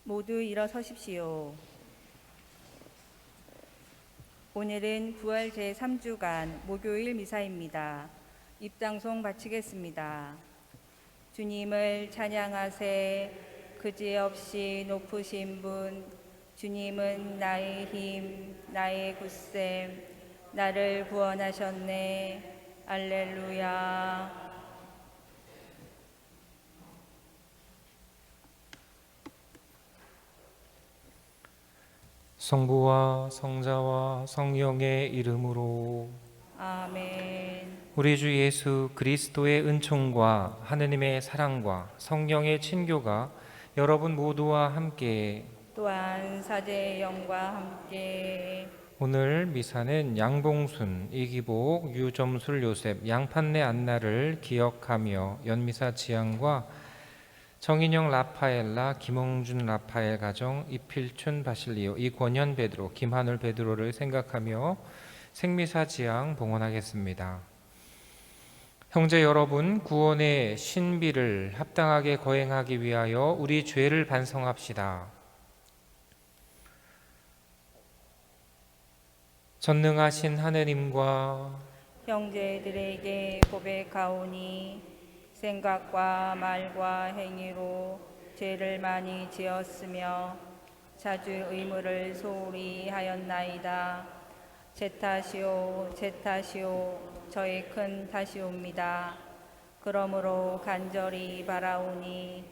모두 일어서십시오. 오늘은 부활 제3주간 목요일 미사입니다. 입장송 바치겠습니다. 주님을 찬양하세. 그지없이 높으신 분, 주님은 나의 힘, 나의 굳셈, 나를 구원하셨네. 할렐루야. 성부와 성자와 성령의 이름으로. 아멘. 우리 주 예수 그리스도의 은총과 하느님의 사랑과 성령의 친교가 여러분 모두와 함께. 또한 사제의 영과 함께. 오늘 미사는 양봉순, 이기복, 유점술 요셉, 양판네 안나를 기억하며 연미사 지향과 정인영 라파엘라, 김홍준 라파엘 가정, 이필춘 바실리오, 이권현 베드로, 김하늘 베드로를 생각하며 생미사 지향 봉헌하겠습니다. 형제 여러분, 구원의 신비를 합당하게 거행하기 위하여 우리 죄를 반성합시다. 전능하신 하느님과 형제들에게 고백하오니 생각과 말과 행위로 죄를 많이 지었으며 자주 의무를 소홀히 하였나이다. 제 탓이오, 제 탓이오, 저의 큰 탓이옵니다. 그러므로 간절히 바라오니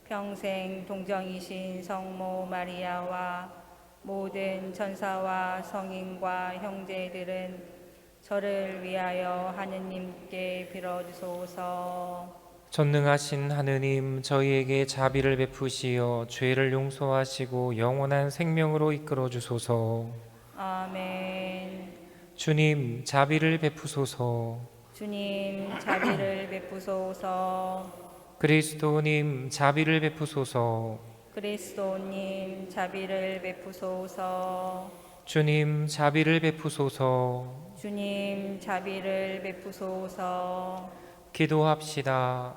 평생 동정이신 성모 마리아와 모든 천사와 성인과 형제들은 저를 위하여 하느님께 빌어주소서. 전능하신 하느님, 저희에게 자비를 베푸시어 죄를 용서하시고 영원한 생명으로 이끌어 주소서. 아멘. 주님, 자비를 베푸소서. 주님, 자비를 베푸소서. 그리스도님, 자비를 베푸소서. 그리스도님, 자비를 베푸소서. 주님, 자비를 베푸소서. 주님, 자비를 베푸소서. 기도합시다.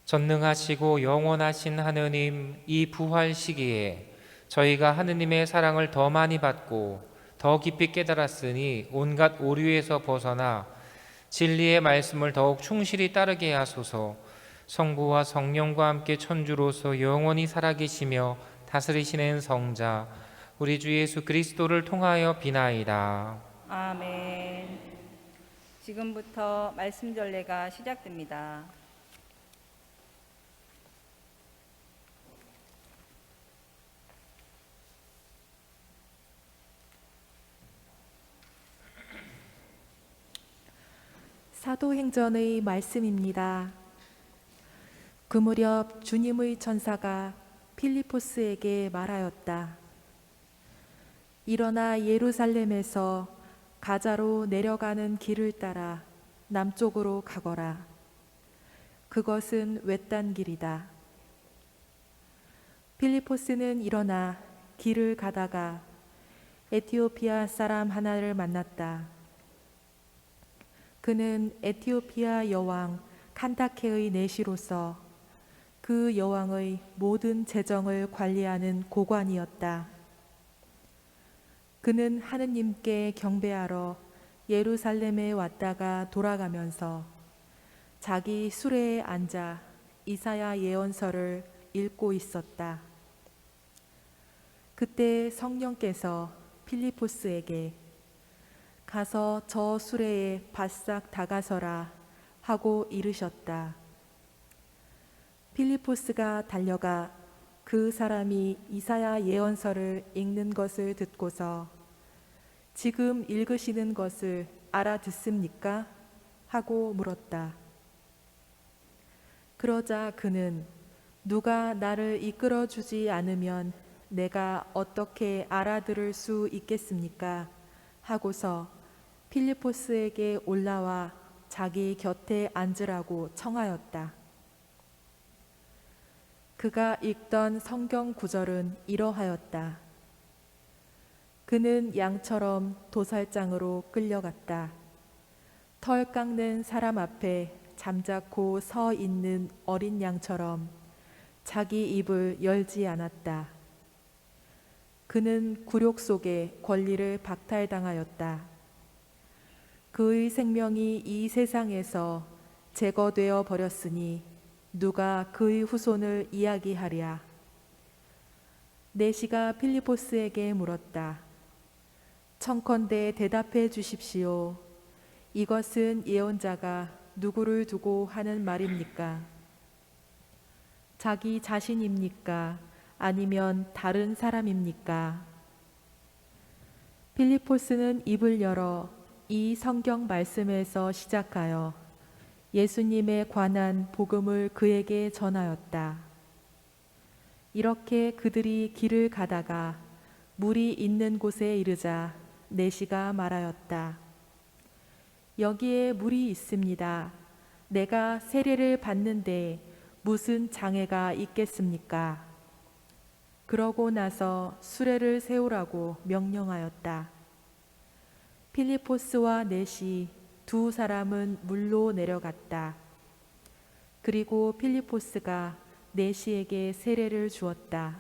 전능하시고 영원하신 하느님, 이 부활 시기에 저희가 하느님의 사랑을 더 많이 받고 더 깊이 깨달았으니 온갖 오류에서 벗어나 진리의 말씀을 더욱 충실히 따르게 하소서. 성부와 성령과 함께 천주로서 영원히 살아계시며 다스리시는 성자 우리 주 예수 그리스도를 통하여 비나이다. 아멘. 지금부터 말씀 전례가 시작됩니다. 사도행전의 말씀입니다. 그 무렵 주님의 천사가 필리포스에게 말하였다. 일어나 예루살렘에서 가자로 내려가는 길을 따라 남쪽으로 가거라. 그것은 외딴 길이다. 필리포스는 일어나 길을 가다가 에티오피아 사람 하나를 만났다. 그는 에티오피아 여왕 칸다케의 내시로서 그 여왕의 모든 재정을 관리하는 고관이었다. 그는 하느님께 경배하러 예루살렘에 왔다가 돌아가면서 자기 수레에 앉아 이사야 예언서를 읽고 있었다. 그때 성령께서 필리포스에게 가서 저 수레에 바싹 다가서라 하고 이르셨다. 필리포스가 달려가 그 사람이 이사야 예언서를 읽는 것을 듣고서 지금 읽으시는 것을 알아듣습니까? 하고 물었다. 그러자 그는 누가 나를 이끌어 주지 않으면 내가 어떻게 알아들을 수 있겠습니까? 하고서 필리포스에게 올라와 자기 곁에 앉으라고 청하였다. 그가 읽던 성경 구절은 이러하였다. 그는 양처럼 도살장으로 끌려갔다. 털 깎는 사람 앞에 잠자코 서 있는 어린 양처럼 자기 입을 열지 않았다. 그는 굴욕 속에 권리를 박탈당하였다. 그의 생명이 이 세상에서 제거되어 버렸으니 누가 그의 후손을 이야기하랴. 내시가 필리포스에게 물었다. 청컨대 대답해 주십시오. 이것은 예언자가 누구를 두고 하는 말입니까? 자기 자신입니까? 아니면 다른 사람입니까? 필리포스는 입을 열어 이 성경 말씀에서 시작하여 예수님에 관한 복음을 그에게 전하였다. 이렇게 그들이 길을 가다가 물이 있는 곳에 이르자 내시가 말하였다. 여기에 물이 있습니다. 내가 세례를 받는데 무슨 장애가 있겠습니까? 그러고 나서 수레를 세우라고 명령하였다. 필리포스와 내시 두 사람은 물로 내려갔다. 그리고 필리포스가 내시에게 세례를 주었다.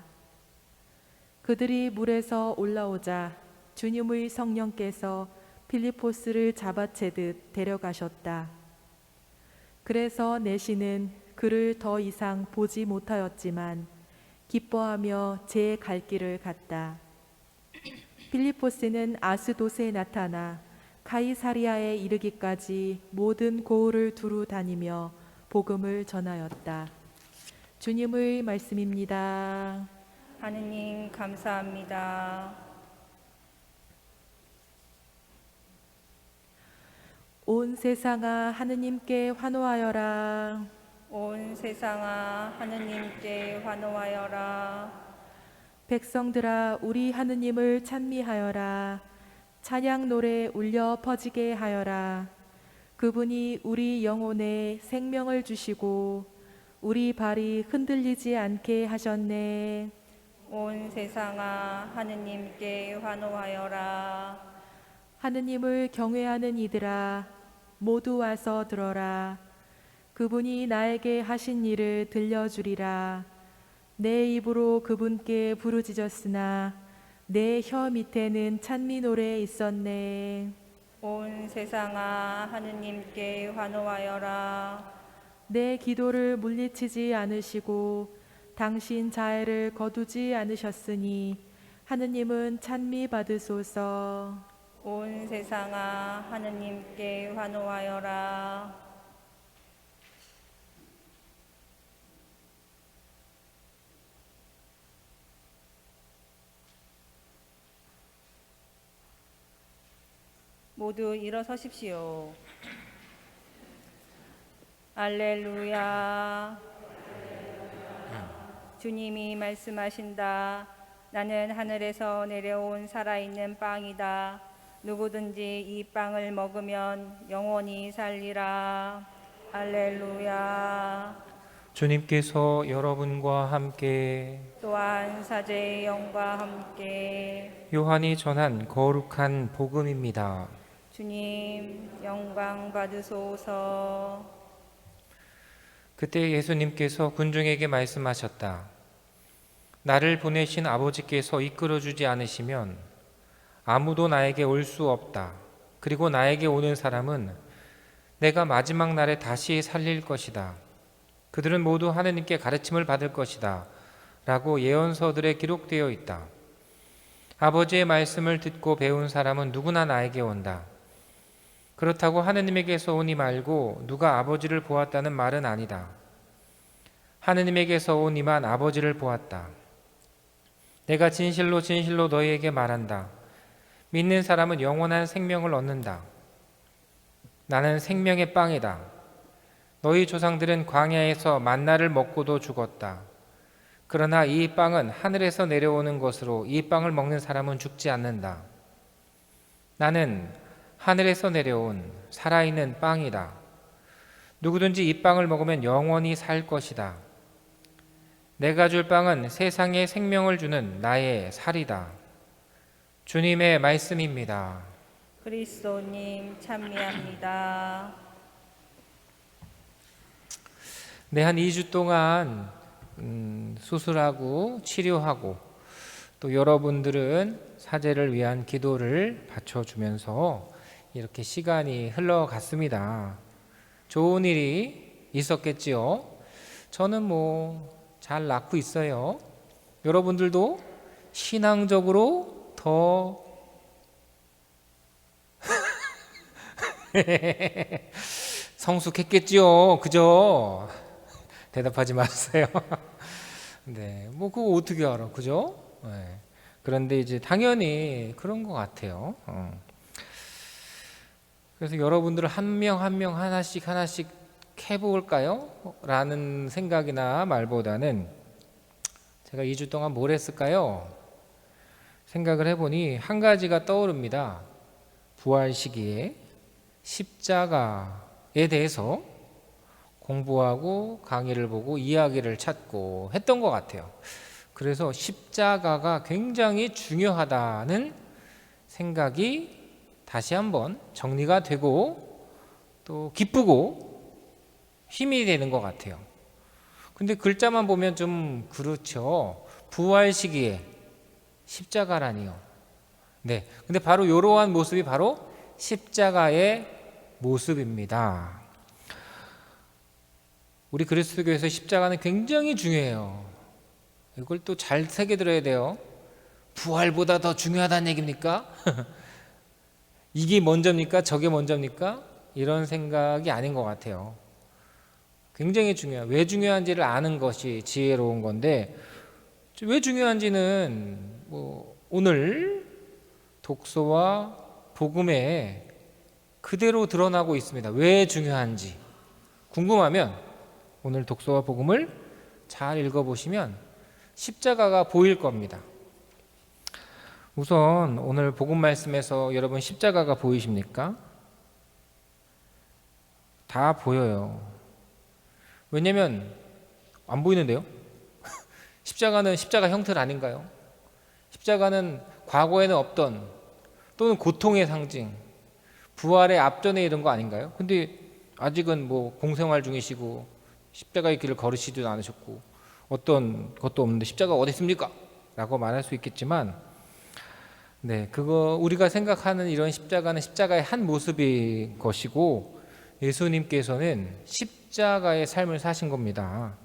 그들이 물에서 올라오자 주님의 성령께서 필리포스를 잡아채듯 데려가셨다. 그래서 내시는 그를 더 이상 보지 못하였지만 기뻐하며 제 갈 길을 갔다. 필리포스는 아스도스에 나타나 카이사리아에 이르기까지 모든 고을을 두루 다니며 복음을 전하였다. 주님의 말씀입니다. 하느님 감사합니다. 온 세상아 하느님께 환호하여라. 온 세상아 하느님께 환호하여라. 백성들아 우리 하느님을 찬미하여라. 찬양 노래 울려 퍼지게 하여라. 그분이 우리 영혼에 생명을 주시고 우리 발이 흔들리지 않게 하셨네. 온 세상아 하느님께 환호하여라. 하느님을 경외하는 이들아 모두 와서 들어라. 그분이 나에게 하신 일을 들려주리라. 내 입으로 그분께 부르짖었으나 내 혀 밑에는 찬미 노래 있었네. 온 세상아 하느님께 환호하여라. 내 기도를 물리치지 않으시고 당신 자애를 거두지 않으셨으니 하느님은 찬미 받으소서. 온 세상아 하느님께 환호하여라. 모두 일어서십시오. 알렐루야. 주님이 말씀하신다. 나는 하늘에서 내려온 살아있는 빵이다. 누구든지 이 빵을 먹으면 영원히 살리라. 할렐루야. 주님께서 여러분과 함께 또한 사제의 영과 함께 요한이 전한 거룩한 복음입니다. 주님 영광 받으소서. 그때 예수님께서 군중에게 말씀하셨다. 나를 보내신 아버지께서 이끌어주지 않으시면 아무도 나에게 올 수 없다. 그리고 나에게 오는 사람은 내가 마지막 날에 다시 살릴 것이다. 그들은 모두 하느님께 가르침을 받을 것이다. 라고 예언서들에 기록되어 있다. 아버지의 말씀을 듣고 배운 사람은 누구나 나에게 온다. 그렇다고 하느님에게서 오니 말고 누가 아버지를 보았다는 말은 아니다. 하느님에게서 오니만 아버지를 보았다. 내가 진실로 진실로 너희에게 말한다. 믿는 사람은 영원한 생명을 얻는다. 나는 생명의 빵이다. 너희 조상들은 광야에서 만나를 먹고도 죽었다. 그러나 이 빵은 하늘에서 내려오는 것으로 이 빵을 먹는 사람은 죽지 않는다. 나는 하늘에서 내려온 살아있는 빵이다. 누구든지 이 빵을 먹으면 영원히 살 것이다. 내가 줄 빵은 세상에 생명을 주는 나의 살이다. 주님의 말씀입니다. 그리스도님 참미합니다. 네, 한 2주 동안 수술하고 치료하고 또 여러분들은 사제를 위한 기도를 바쳐주면서 이렇게 시간이 흘러갔습니다. 좋은 일이 있었겠지요. 저는 잘 낳고 있어요. 여러분들도 신앙적으로 더 성숙했겠지요. 그죠? 대답하지 마세요. 네, 그거 어떻게 알아, 그죠? 네. 그런데 이제 당연히 그런 것 같아요. 그래서 여러분들 한 명 한 명 하나씩 해볼까요? 라는 생각이나 말보다는 제가 2주 동안 뭘 했을까요? 생각을 해보니 한 가지가 떠오릅니다. 부활 시기에 십자가에 대해서 공부하고 강의를 보고 이야기를 찾고 했던 것 같아요. 그래서 십자가가 굉장히 중요하다는 생각이 다시 한번 정리가 되고 또 기쁘고 힘이 되는 것 같아요. 근데 글자만 보면 좀 그렇죠. 부활 시기에 십자가라니요. 네. 근데 바로 이러한 모습이 바로 십자가의 모습입니다. 우리 그리스도교에서 십자가는 굉장히 중요해요. 이걸 또 잘 새겨들어야 돼요. 부활보다 더 중요하다는 얘기입니까? 이게 먼저입니까? 저게 먼저입니까? 이런 생각이 아닌 것 같아요. 굉장히 중요해요. 왜 중요한지를 아는 것이 지혜로운 건데, 왜 중요한지는 오늘 독서와 복음에 그대로 드러나고 있습니다. 왜 중요한지 궁금하면 오늘 독서와 복음을 잘 읽어보시면 십자가가 보일 겁니다. 우선 오늘 복음 말씀에서 여러분 십자가가 보이십니까? 다 보여요. 왜냐면 안 보이는데요? 십자가는 십자가 형틀 아닌가요? 십자가는 과거에는 없던 또는 고통의 상징, 부활의 앞전에 이런 거 아닌가요? 근데 아직은 공생활 중이시고 십자가의 길을 걸으시지도 않으셨고 어떤 것도 없는데 십자가가 어디 있습니까? 라고 말할 수 있겠지만, 네, 그거 우리가 생각하는 이런 십자가는 십자가의 한 모습인 것이고 예수님께서는 십자가의 삶을 사신 겁니다.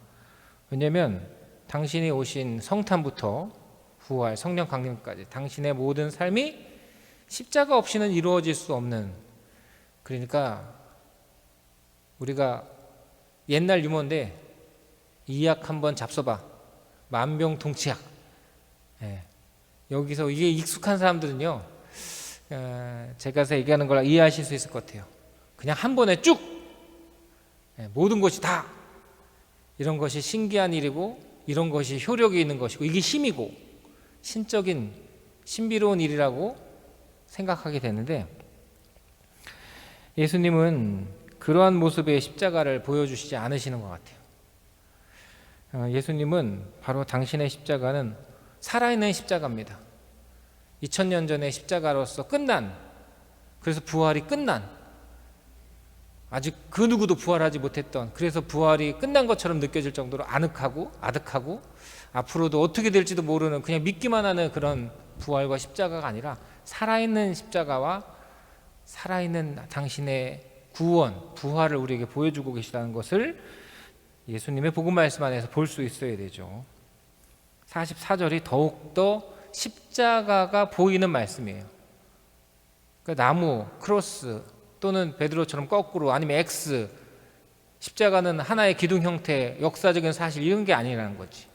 왜냐하면 당신이 오신 성탄부터 부활, 성령 강림까지 당신의 모든 삶이 십자가 없이는 이루어질 수 없는, 그러니까 우리가 옛날 유머인데 이 약 한번 잡숴봐, 만병통치약. 네. 여기서 이게 익숙한 사람들은요, 제가 얘기하는 걸 이해하실 수 있을 것 같아요. 그냥 한 번에 쭉 모든 것이 다 이런 것이 신기한 일이고 이런 것이 효력이 있는 것이고 이게 힘이고 신적인 신비로운 일이라고 생각하게 되는데, 예수님은 그러한 모습의 십자가를 보여주시지 않으시는 것 같아요. 예수님은 바로 당신의 십자가는 살아있는 십자가입니다. 2000년 전의 십자가로서 끝난, 그래서 부활이 끝난, 아직 그 누구도 부활하지 못했던, 그래서 부활이 끝난 것처럼 느껴질 정도로 아득하고 앞으로도 어떻게 될지도 모르는, 그냥 믿기만 하는 그런 부활과 십자가가 아니라 살아있는 십자가와 살아있는 당신의 구원, 부활을 우리에게 보여주고 계시다는 것을 예수님의 복음 말씀 안에서 볼 수 있어야 되죠. 44절이 더욱더 십자가가 보이는 말씀이에요. 그러니까 나무, 크로스 또는 베드로처럼 거꾸로 아니면 X, 십자가는 하나의 기둥 형태, 역사적인 사실 이런 게 아니라는 거지.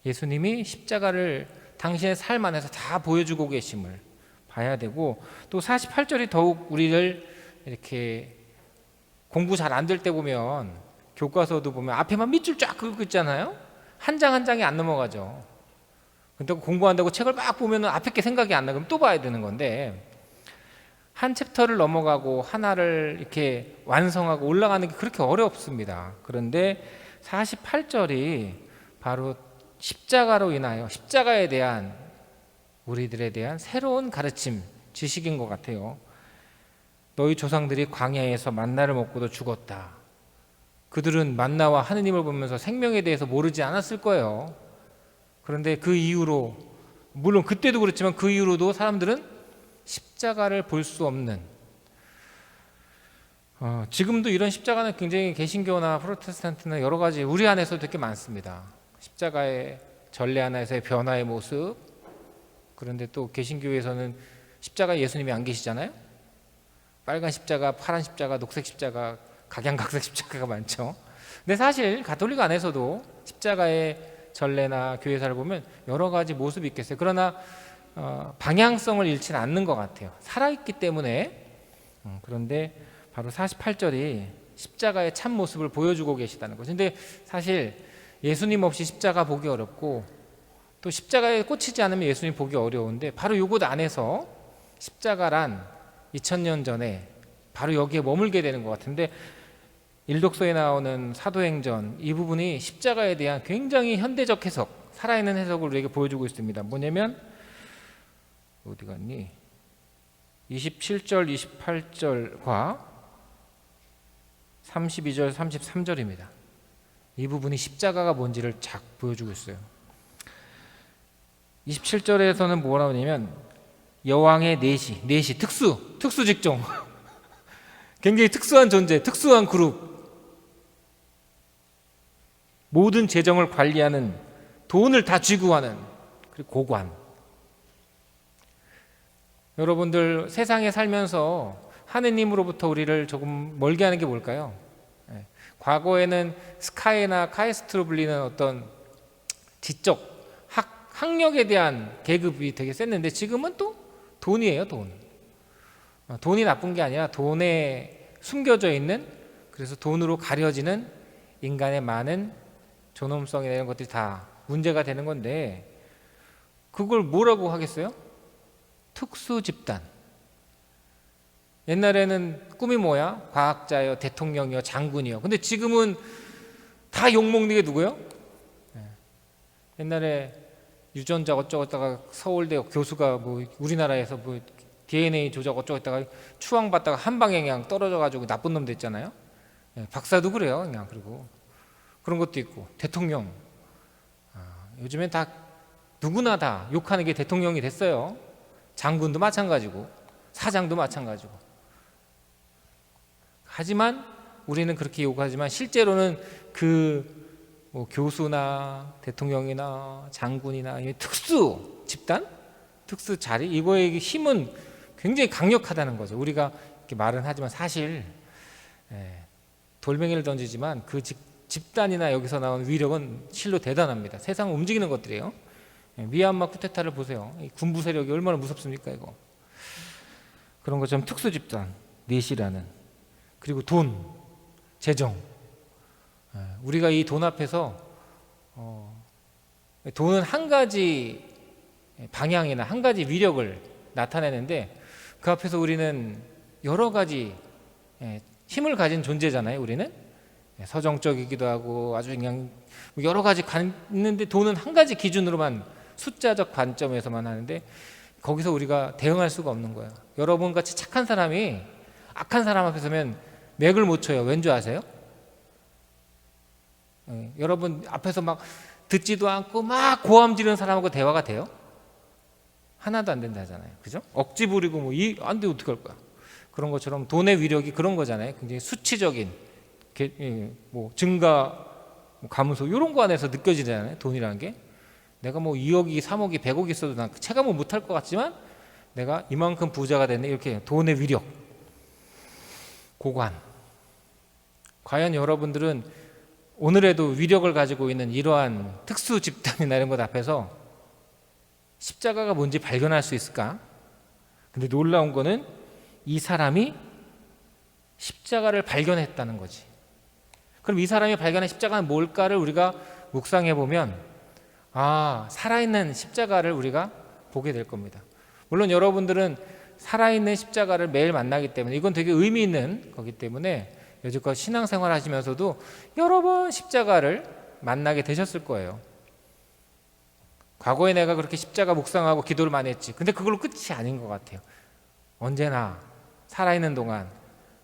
예수님이 십자가를 당신의 삶 안에서 다 보여주고 계심을 봐야 되고, 또 48절이 더욱 우리를 이렇게 공부 잘 안 될 때 보면 교과서도 보면 앞에만 밑줄 쫙 긋고 있잖아요. 한 장 한 장이 안 넘어가죠. 근데 공부한다고 책을 막 보면 앞에 게 생각이 안 나면 또 봐야 되는 건데, 한 챕터를 넘어가고 하나를 이렇게 완성하고 올라가는 게 그렇게 어렵습니다. 그런데 48절이 바로 십자가로 인하여 십자가에 대한 우리들에 대한 새로운 가르침, 지식인 것 같아요. 너희 조상들이 광야에서 만나를 먹고도 죽었다. 그들은 만나와 하느님을 보면서 생명에 대해서 모르지 않았을 거예요. 그런데 그 이후로, 물론 그때도 그렇지만 그 이후로도 사람들은 십자가를 볼 수 없는, 지금도 이런 십자가는 굉장히 개신교나 프로테스탄트나 여러 가지 우리 안에서도 되게 많습니다. 십자가의 전례 하나에서의 변화의 모습. 그런데 또 개신교에서는 십자가 예수님이 안 계시잖아요. 빨간 십자가, 파란 십자가, 녹색 십자가, 각양각색 십자가가 많죠. 근데 사실 가톨릭 안에서도 십자가의 전례나 교회사를 보면 여러 가지 모습이 있겠어요. 그러나 방향성을 잃지는 않는 것 같아요. 살아있기 때문에. 그런데 바로 48절이 십자가의 참 모습을 보여주고 계시다는 거죠. 근데 사실 예수님 없이 십자가 보기 어렵고, 또 십자가에 꽂히지 않으면 예수님 보기 어려운데, 바로 이곳 안에서 십자가란 2000년 전에 바로 여기에 머물게 되는 것 같은데, 일독서에 나오는 사도행전 이 부분이 십자가에 대한 굉장히 현대적 해석, 살아있는 해석을 우리에게 보여주고 있습니다. 뭐냐면 어디 갔니? 27절, 28절과 32절, 33절입니다. 이 부분이 십자가가 뭔지를 쫙 보여주고 있어요. 27절에서는 뭐라고 하냐면 여왕의 넷이 특수 직종 굉장히 특수한 존재, 특수한 그룹, 모든 재정을 관리하는, 돈을 다 쥐고 하는, 그리고 고관. 여러분들 세상에 살면서 하느님으로부터 우리를 조금 멀게 하는 게 뭘까요? 과거에는 스카이나 카이스트로 불리는 어떤 지적, 학력에 대한 계급이 되게 셌는데, 지금은 또 돈이에요. 돈이 나쁜 게 아니라 돈에 숨겨져 있는, 그래서 돈으로 가려지는 인간의 많은 존엄성이나 이런 것들이 다 문제가 되는 건데, 그걸 뭐라고 하겠어요? 특수 집단. 옛날에는 꿈이 뭐야? 과학자요, 대통령이요, 장군이요. 근데 지금은 다 욕먹는 게 누구요? 옛날에 유전자 어쩌고다가 서울대 교수가 뭐 우리나라에서 뭐 DNA 조작 어쩌고다가 추앙받다가 한 방에 그냥 떨어져가지고 나쁜 놈 됐잖아요. 박사도 그래요. 그냥. 그리고 그런 것도 있고, 대통령. 요즘엔 다 누구나 다 욕하는 게 대통령이 됐어요. 장군도 마찬가지고 사장도 마찬가지고. 하지만 우리는 그렇게 욕하지만 실제로는 뭐 교수나 대통령이나 장군이나 특수 집단, 특수 자리, 이거의 힘은 굉장히 강력하다는 거죠. 우리가 이렇게 말은 하지만 사실 돌멩이를 던지지만 그 집단이나 여기서 나오는 위력은 실로 대단합니다. 세상을 움직이는 것들이에요. 미얀마 쿠데타를 보세요. 이 군부 세력이 얼마나 무섭습니까, 이거. 그런 것처럼 특수 집단, 넷이라는. 그리고 돈, 재정. 우리가 이 돈 앞에서 돈은 한 가지 방향이나 한 가지 위력을 나타내는데, 그 앞에서 우리는 여러 가지 힘을 가진 존재잖아요. 우리는 서정적이기도 하고 아주 그냥 여러 가지 있는데, 돈은 한 가지 기준으로만, 숫자적 관점에서만 하는데, 거기서 우리가 대응할 수가 없는 거예요. 여러분 같이 착한 사람이 악한 사람 앞에 서면 맥을 못 쳐요. 왠지 아세요? 여러분 앞에서 막 듣지도 않고 막 고함 지르는 사람하고 대화가 돼요? 하나도 안 된다 하잖아요. 그죠? 억지 부리고 뭐 안 돼 어떻게 할 거야? 그런 것처럼 돈의 위력이 그런 거잖아요. 굉장히 수치적인 뭐 증가, 감소 이런 거 안에서 느껴지잖아요. 돈이라는 게. 내가 뭐 2억이 3억이 100억이 있어도 난 체감을 못할 것 같지만 내가 이만큼 부자가 됐네, 이렇게. 돈의 위력, 고관. 과연 여러분들은 오늘에도 위력을 가지고 있는 이러한 특수 집단이나 이런 것 앞에서 십자가가 뭔지 발견할 수 있을까? 근데 놀라운 거는 이 사람이 십자가를 발견했다는 거지. 그럼 이 사람이 발견한 십자가는 뭘까를 우리가 묵상해 보면, 살아있는 십자가를 우리가 보게 될 겁니다. 물론 여러분들은 살아있는 십자가를 매일 만나기 때문에 이건 되게 의미 있는 거기 때문에 여지껏 신앙생활 하시면서도 여러 번 십자가를 만나게 되셨을 거예요. 과거에 내가 그렇게 십자가 묵상하고 기도를 많이 했지. 근데 그걸로 끝이 아닌 것 같아요. 언제나 살아있는 동안,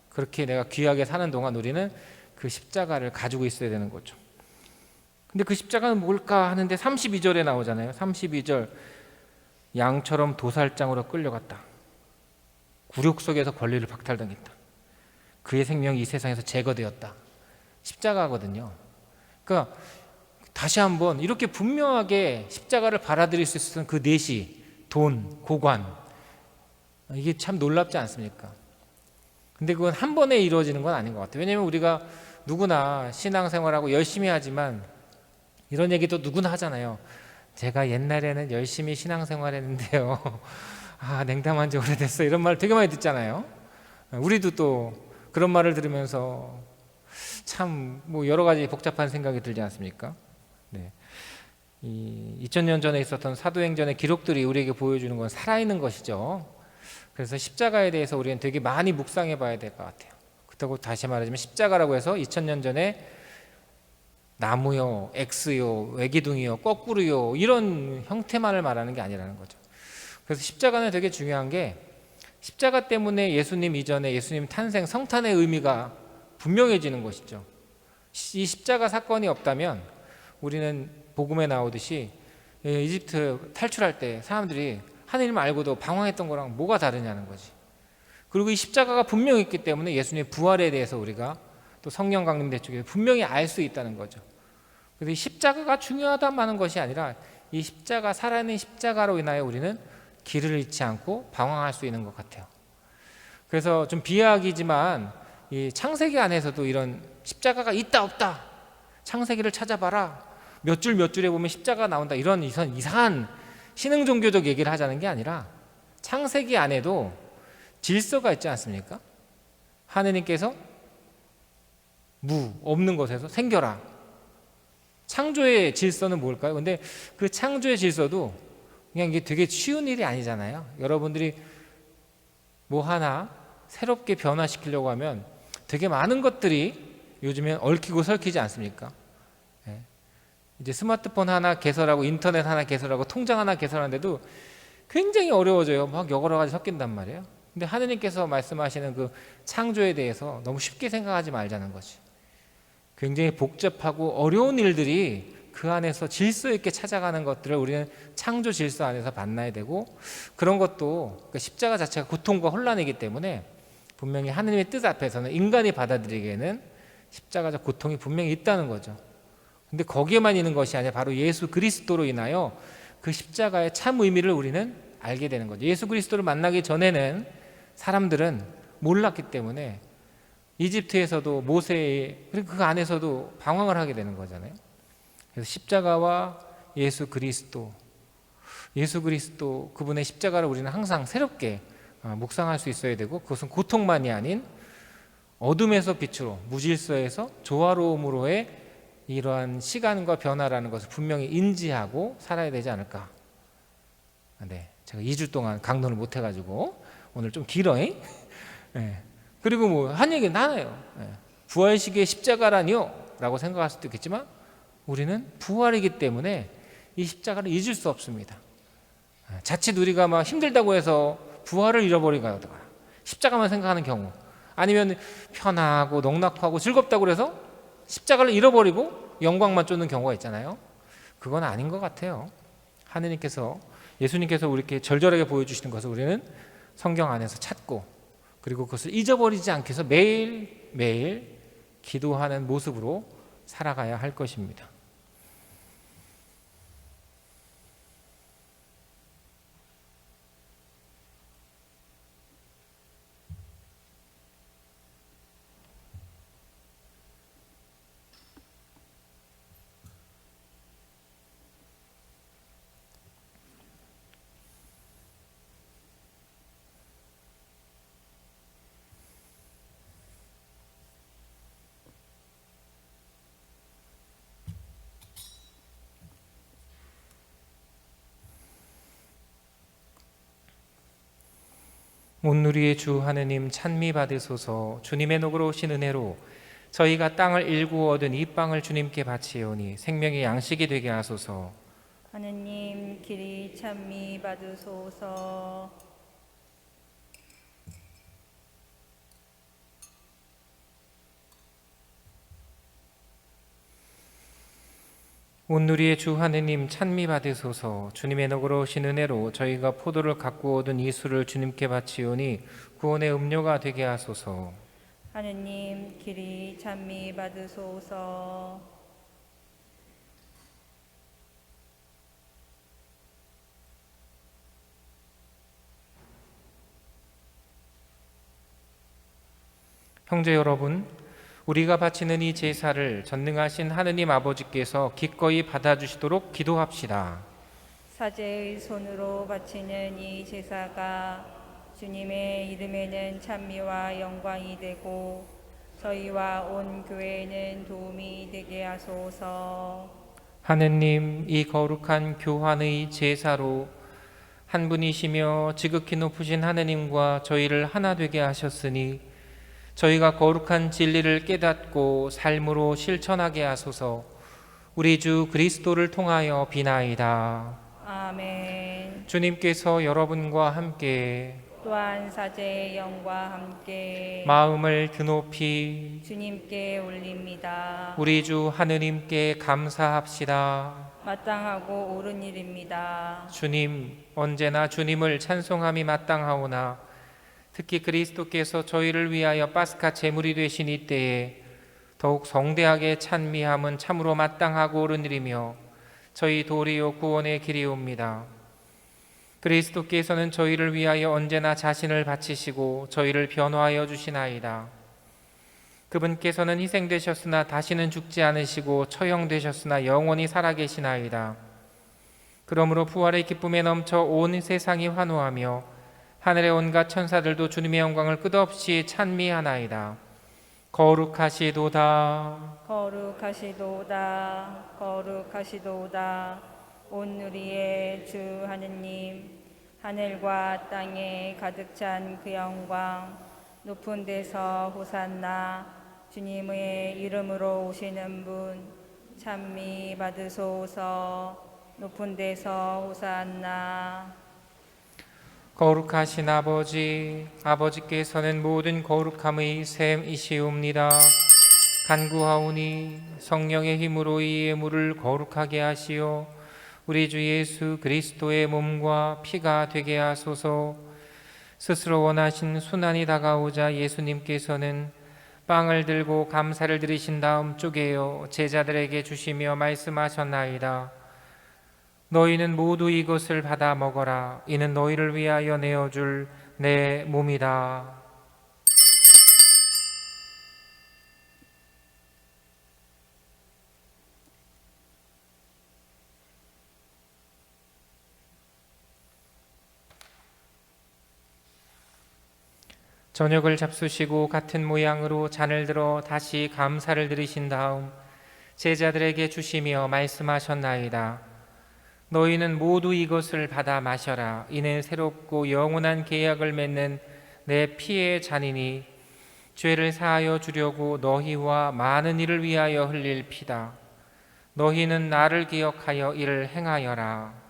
그렇게 내가 귀하게 사는 동안 우리는 그 십자가를 가지고 있어야 되는 거죠. 근데 그 십자가는 뭘까 하는데 32절에 나오잖아요. 32절, 양처럼 도살장으로 끌려갔다. 굴욕 속에서 권리를 박탈당했다. 그의 생명이 이 세상에서 제거되었다. 십자가거든요. 그러니까 다시 한번 이렇게 분명하게 십자가를 받아들일 수 있었던 그 내시, 돈, 고관, 이게 참 놀랍지 않습니까? 근데 그건 한 번에 이루어지는 건 아닌 것 같아요. 왜냐하면 우리가 누구나 신앙생활하고 열심히 하지만 이런 얘기도 누구나 하잖아요. 제가 옛날에는 열심히 신앙생활 했는데요. 냉담한 지 오래됐어. 이런 말 되게 많이 듣잖아요. 우리도 또 그런 말을 들으면서 참 뭐 여러 가지 복잡한 생각이 들지 않습니까? 네. 이 2000년 전에 있었던 사도행전의 기록들이 우리에게 보여주는 건 살아있는 것이죠. 그래서 십자가에 대해서 우리는 되게 많이 묵상해 봐야 될 것 같아요. 그렇다고 다시 말하자면 십자가라고 해서 2000년 전에 나무요, X요, 외기둥이요, 거꾸로요 이런 형태만을 말하는 게 아니라는 거죠. 그래서 십자가는 되게 중요한 게 십자가 때문에 예수님 이전에 예수님 탄생, 성탄의 의미가 분명해지는 것이죠. 이 십자가 사건이 없다면 우리는 복음에 나오듯이 이집트 탈출할 때 사람들이 하느님을 알고도 방황했던 거랑 뭐가 다르냐는 거지. 그리고 이 십자가가 분명했기 때문에 예수님의 부활에 대해서 우리가 또 성령 강림대 쪽에 분명히 알 수 있다는 거죠. 그래서 이 십자가가 중요하다는 것이 아니라 이 십자가, 살아있는 십자가로 인하여 우리는 길을 잃지 않고 방황할 수 있는 것 같아요. 그래서 좀 비하하기지만 이 창세기 안에서도 이런 십자가가 있다 없다, 창세기를 찾아봐라, 몇 줄 몇 줄에 보면 십자가가 나온다, 이런 이상한 신흥 종교적 얘기를 하자는 게 아니라 창세기 안에도 질서가 있지 않습니까? 하느님께서 무 없는 것에서 생겨라. 창조의 질서는 뭘까요? 근데 그 창조의 질서도 그냥 이게 되게 쉬운 일이 아니잖아요. 여러분들이 뭐 하나 새롭게 변화시키려고 하면 되게 많은 것들이 요즘엔 얽히고 설키지 않습니까? 이제 스마트폰 하나 개설하고 인터넷 하나 개설하고 통장 하나 개설하는데도 굉장히 어려워져요. 막 여러 가지 섞인단 말이에요. 근데 하느님께서 말씀하시는 그 창조에 대해서 너무 쉽게 생각하지 말자는 거지. 굉장히 복잡하고 어려운 일들이 그 안에서 질서 있게 찾아가는 것들을 우리는 창조 질서 안에서 만나야 되고, 그런 것도 그러니까 십자가 자체가 고통과 혼란이기 때문에 분명히 하느님의 뜻 앞에서는 인간이 받아들이기에는 십자가적 고통이 분명히 있다는 거죠. 근데 거기에만 있는 것이 아니라 바로 예수 그리스도로 인하여 그 십자가의 참 의미를 우리는 알게 되는 거죠. 예수 그리스도를 만나기 전에는 사람들은 몰랐기 때문에 이집트에서도 모세, 그리고 그 안에서도 방황을 하게 되는 거잖아요. 그래서 십자가와 예수 그리스도 그분의 십자가를 우리는 항상 새롭게 묵상할 수 있어야 되고, 그것은 고통만이 아닌 어둠에서 빛으로, 무질서에서 조화로움으로의 이러한 시간과 변화라는 것을 분명히 인지하고 살아야 되지 않을까. 네, 제가 2주 동안 강론을 못 해가지고 오늘 좀 길어요. 네. 그리고 뭐 한 얘기는 많아요. 네. 부활시기의 십자가라니요? 라고 생각할 수도 있겠지만 우리는 부활이기 때문에 이 십자가를 잊을 수 없습니다. 자칫 우리가 막 힘들다고 해서 부활을 잃어버리거나 십자가만 생각하는 경우, 아니면 편하고 넉넉하고 즐겁다고 해서 십자가를 잃어버리고 영광만 쫓는 경우가 있잖아요. 그건 아닌 것 같아요. 하느님께서, 예수님께서 우리에게 절절하게 보여주시는 것을 우리는 성경 안에서 찾고, 그리고 그것을 잊어버리지 않기 위해서 매일매일 기도하는 모습으로 살아가야 할 것입니다. 온누리의 주 하느님 찬미 받으소서. 주님의 녹으로 오신 은혜로 저희가 땅을 일구어 얻은 이 빵을 주님께 바치오니 생명의 양식이 되게 하소서. 하느님 길이 찬미 받으소서. 온누리의 주 하느님 찬미 받으소서. 주님의 너그러우신 은혜로 저희가 포도를 갖고 얻은 이 술을 주님께 바치오니 구원의 음료가 되게 하소서. 하느님 길이 찬미 받으소서. 형제 여러분, 우리가 바치는 이 제사를 전능하신 하느님 아버지께서 기꺼이 받아주시도록 기도합시다. 사제의 손으로 바치는 이 제사가 주님의 이름에는 찬미와 영광이 되고 저희와 온 교회에는 도움이 되게 하소서. 하느님, 이 거룩한 교환의 제사로 한 분이시며 지극히 높으신 하느님과 저희를 하나 되게 하셨으니 저희가 거룩한 진리를 깨닫고 삶으로 실천하게 하소서. 우리 주 그리스도를 통하여 비나이다. 아멘. 주님께서 여러분과 함께 또한 사제의 영과 함께 마음을 드높이 주님께 올립니다. 우리 주 하느님께 감사합시다. 마땅하고 옳은 일입니다. 주님, 언제나 주님을 찬송함이 마땅하오나 특히 그리스도께서 저희를 위하여 파스카 제물이 되신 이때에 더욱 성대하게 찬미함은 참으로 마땅하고 옳은 일이며 저희 도리요 구원의 길이옵니다. 그리스도께서는 저희를 위하여 언제나 자신을 바치시고 저희를 변호하여 주시나이다. 그분께서는 희생되셨으나 다시는 죽지 않으시고 처형되셨으나 영원히 살아계시나이다. 그러므로 부활의 기쁨에 넘쳐 온 세상이 환호하며 하늘의 온갖 천사들도 주님의 영광을 끝없이 찬미하나이다. 거룩하시도다. 거룩하시도다. 거룩하시도다. 온누리의 주 하느님, 하늘과 땅에 가득 찬 그 영광, 높은 데서 호산나. 주님의 이름으로 오시는 분 찬미 받으소서. 높은 데서 호산나. 거룩하신 아버지, 아버지께서는 모든 거룩함의 샘이시옵니다. 간구하오니 성령의 힘으로 이 예물을 거룩하게 하시어 우리 주 예수 그리스도의 몸과 피가 되게 하소서. 스스로 원하신 순환이 다가오자 예수님께서는 빵을 들고 감사를 드리신 다음 쪼개어 제자들에게 주시며 말씀하셨나이다. 너희는 모두 이것을 받아 먹어라. 이는 너희를 위하여 내어줄 내 몸이다. 저녁을 잡수시고 같은 모양으로 잔을 들어 다시 감사를 드리신 다음 제자들에게 주시며 말씀하셨나이다. 너희는 모두 이것을 받아 마셔라. 이는 새롭고 영원한 계약을 맺는 내 피의 잔이니 죄를 사하여 주려고 너희와 많은 이를 위하여 흘릴 피다. 너희는 나를 기억하여 이를 행하여라.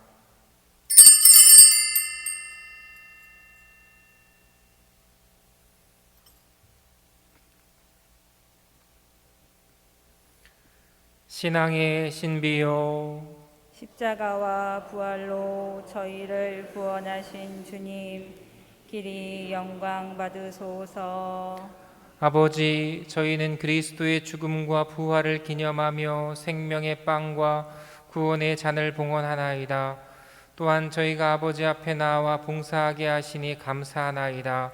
신앙의 신비요, 십자가와 부활로 저희를 구원하신 주님, 길이 영광 받으소서. 아버지, 저희는 그리스도의 죽음과 부활을 기념하며 생명의 빵과 구원의 잔을 봉헌하나이다. 또한 저희가 아버지 앞에 나와 봉사하게 하시니 감사하나이다.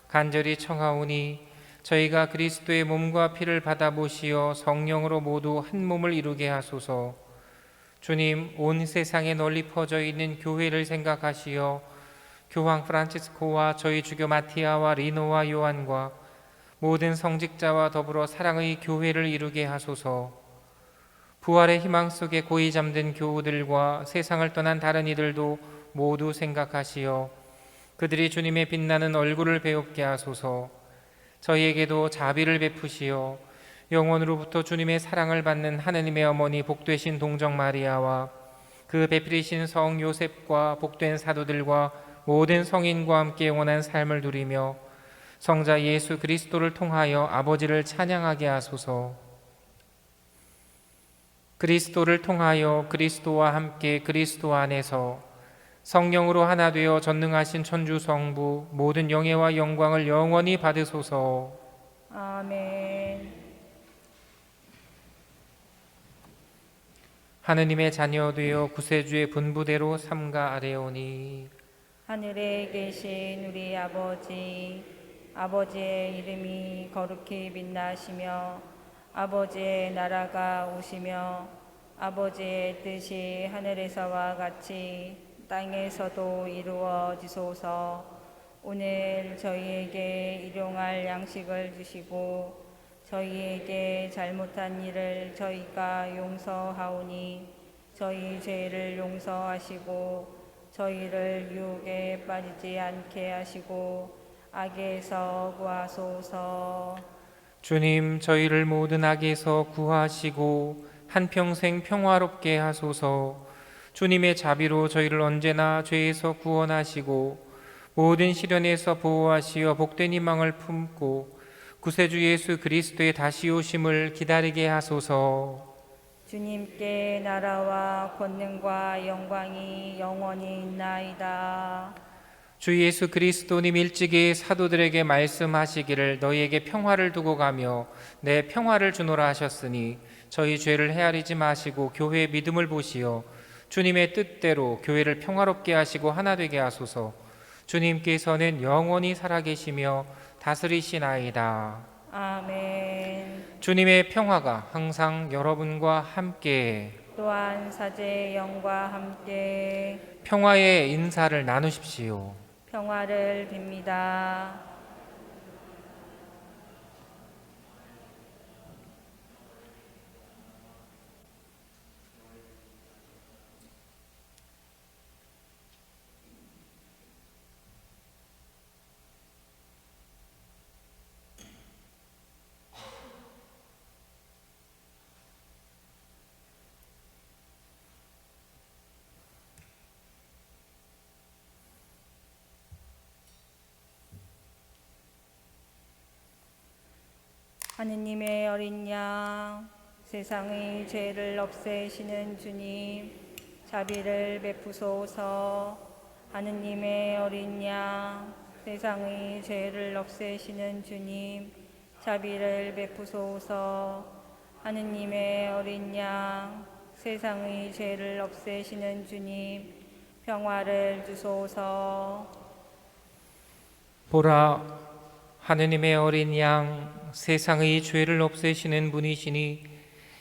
간절히 청하오니 저희가 그리스도의 몸과 피를 받아 보시어 성령으로 모두 한 몸을 이루게 하소서. 주님, 온 세상에 널리 퍼져 있는 교회를 생각하시어 교황 프란치스코와 저희 주교 마티아와 리노와 요한과 모든 성직자와 더불어 사랑의 교회를 이루게 하소서. 부활의 희망 속에 고이 잠든 교우들과 세상을 떠난 다른 이들도 모두 생각하시어 그들이 주님의 빛나는 얼굴을 배웁게 하소서. 저희에게도 자비를 베푸시어 영원으로부터 주님의 사랑을 받는 하느님의 어머니 복되신 동정 마리아와 그 배필이신 성 요셉과 복된 사도들과 모든 성인과 함께 영원한 삶을 누리며 성자 예수 그리스도를 통하여 아버지를 찬양하게 하소서. 그리스도를 통하여 그리스도와 함께 그리스도 안에서 성령으로 하나 되어 전능하신 천주 성부 모든 영예와 영광을 영원히 받으소서. 아멘. 하느님의 자녀 되어 구세주의 분부대로 삼가 아뢰오니 하늘에 계신 우리 아버지, 아버지의 이름이 거룩히 빛나시며 아버지의 나라가 오시며 아버지의 뜻이 하늘에서와 같이 땅에서도 이루어지소서. 오늘 저희에게 일용할 양식을 주시고 저희에게 잘못한 일을 저희가 용서하오니 저희 죄를 용서하시고 저희를 유혹에 빠지지 않게 하시고 악에서 구하소서. 주님, 저희를 모든 악에서 구하시고 한평생 평화롭게 하소서. 주님의 자비로 저희를 언제나 죄에서 구원하시고 모든 시련에서 보호하시어 복된 희망을 품고 구세주 예수 그리스도의 다시 오심을 기다리게 하소서. 주님께 나라와 권능과 영광이 영원히 있나이다. 주 예수 그리스도님 일찍이 사도들에게 말씀하시기를 너희에게 평화를 두고 가며 내 평화를 주노라 하셨으니 저희 죄를 헤아리지 마시고 교회의 믿음을 보시어 주님의 뜻대로 교회를 평화롭게 하시고 하나 되게 하소서. 주님께서는 영원히 살아계시며 다스리시나이다. 아멘. 주님의 평화가 항상 여러분과 함께 또한 사제의 영과 함께 평화의 인사를 나누십시오. 평화를 빕니다. 하느님의 어린 양, 세상의 죄를 없애시는 주님, 자비를 베푸소서. 하느님의 어린 양, 세상의 죄를 없애시는 주님, 자비를 베푸소서. 하느님의 어린 양, 세상의 죄를 없애시는 주님, 평화를 주소서. 보라, 하느님의 어린 양 세상의 죄를 없애시는 분이시니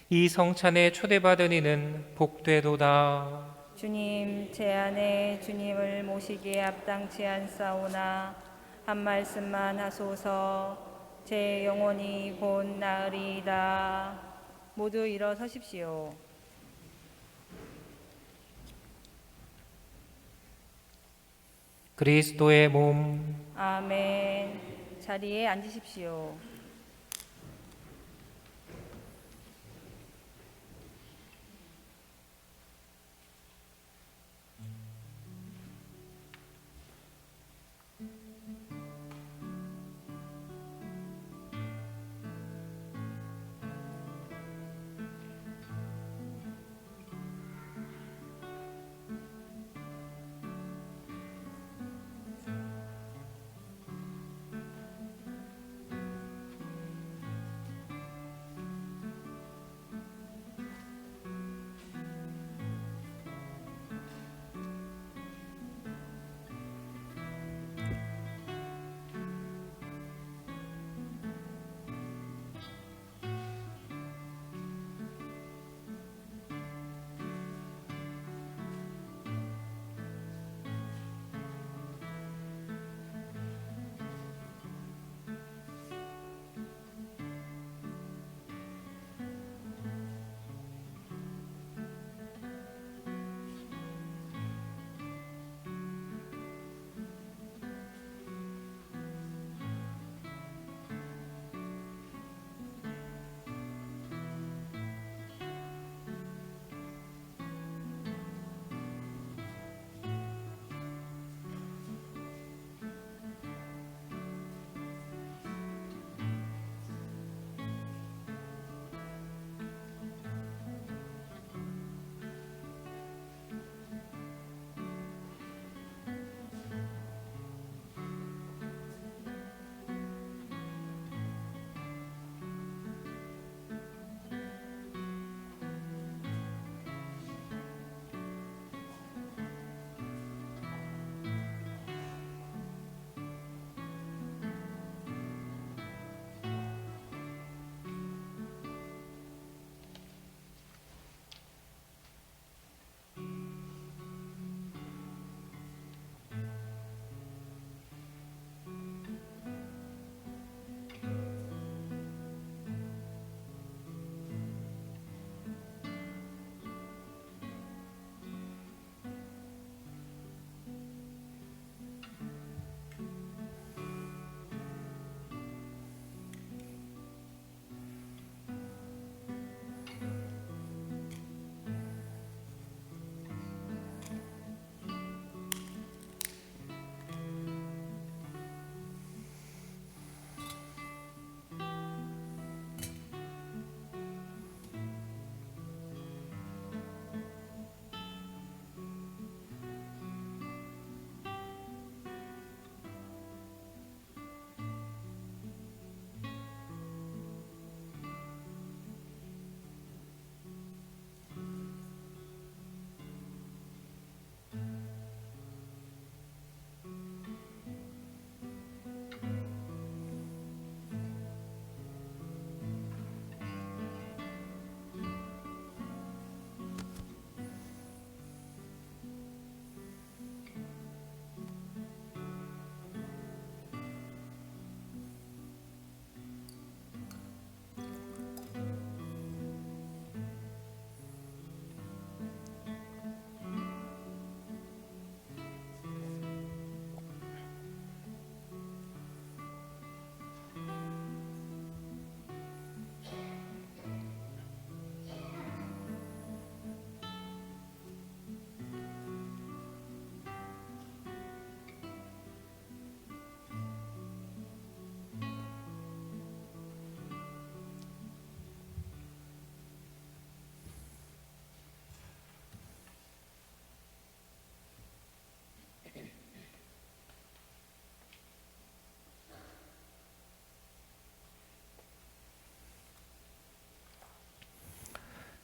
이 성찬에 초대받은 이는 복되도다. 주님, 제 안에 주님을 모시기에 합당치 않사오나 한 말씀만 하소서. 제 영혼이 곧 나으리이다. 모두 일어서십시오. 그리스도의 몸. 아멘. 자리에 앉으십시오.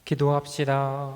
기도합시다.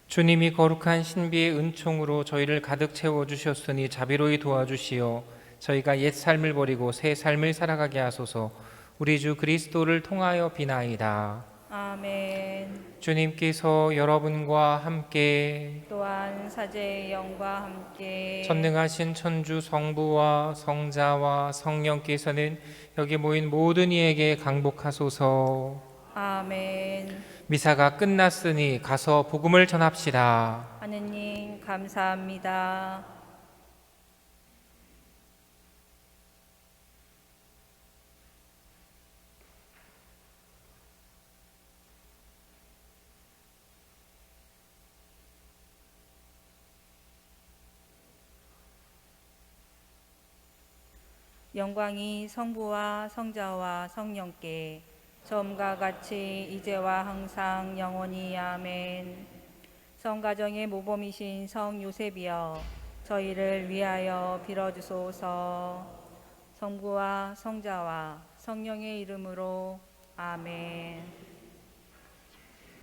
주님이 거룩한 신비의 은총으로 저희를 가득 채워주셨으니 자비로이 도와주시어 저희가 옛 삶을 버리고 새 삶을 살아가게 하소서. 우리 주 그리스도를 통하여 비나이다. 아멘. 주님께서 여러분과 함께 또한 사제의 영과 함께 전능하신 천주 성부와 성자와 성령께서는 여기 모인 모든 이에게 강복하소서. 아멘. 미사가 끝났으니 가서 복음을 전합시다. 하느님 감사합니다. 영광이 성부와 성자와 성령께 처음과 같이 이제와 항상 영원히 아멘. 성가정의 모범이신 성 요셉이여 저희를 위하여 빌어주소서. 성부와 성자와 성령의 이름으로 아멘.